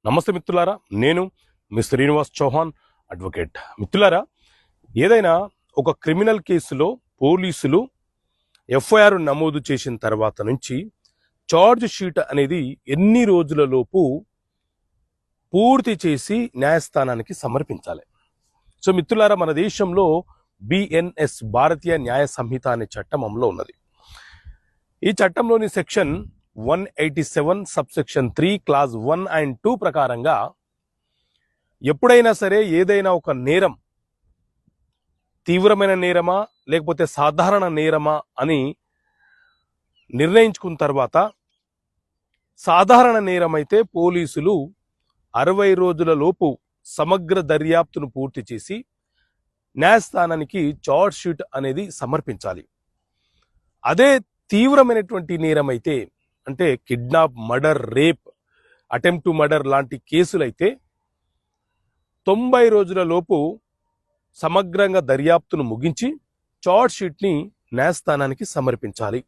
నమస్తే మిత్రులారా, నేను మీ శ్రీనివాస్ చౌహాన్ అడ్వకేట్. మిత్రులారా, ఏదైనా ఒక క్రిమినల్ కేసులో పోలీసులు ఎఫ్ఐఆర్ నమోదు చేసిన తర్వాత నుంచి చార్జ్ షీట్ అనేది ఎన్ని రోజులలోపు పూర్తి చేసి న్యాయస్థానానికి సమర్పించాలి. సో మిత్రులారా, మన దేశంలో బిఎన్ఎస్ భారతీయ న్యాయ సంహిత అనే చట్టం అమల్లో ఉన్నది. ఈ చట్టంలోని సెక్షన్ 187 సబ్సెక్షన్ 3 క్లాజ్ 1 and 2 ప్రకారంగా ఎప్పుడైనా సరే ఏదైనా ఒక నేరం తీవ్రమైన నేరమా లేకపోతే సాధారణ నేరమా అని నిర్ణయించుకున్న తర్వాత సాధారణ నేరం అయితే పోలీసులు 60 రోజుల లోపు సమగ్ర దర్యాప్తును పూర్తి చేసి న్యాయస్థానానికి చార్జ్ షీట్ అనేది సమర్పించాలి. అదే తీవ్రమైనటువంటి నేరం అయితే, అంటే kidnap, murder, rape, attempt to murder లాంటి కేసులైతే 90 రోజుల లోపు సమగ్రంగా దర్యాప్తును ముగించి చార్జ్ షీట్ని న్యాయస్థానానికి సమర్పించాలి.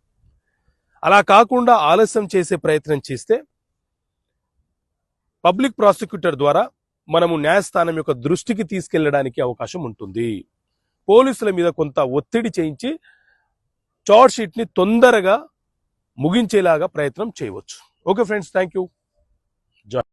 అలా కాకుండా ఆలస్యం చేసే ప్రయత్నం చేస్తే పబ్లిక్ ప్రాసిక్యూటర్ ద్వారా మనము న్యాయస్థానం యొక్క దృష్టికి తీసుకెళ్లడానికి అవకాశం ఉంటుంది. పోలీసుల మీద కొంత ఒత్తిడి చేయించి చార్జ్ షీట్ని తొందరగా ముగించేలాగా ప్రయత్నం చేయవచ్చు. Okay friends, thank you.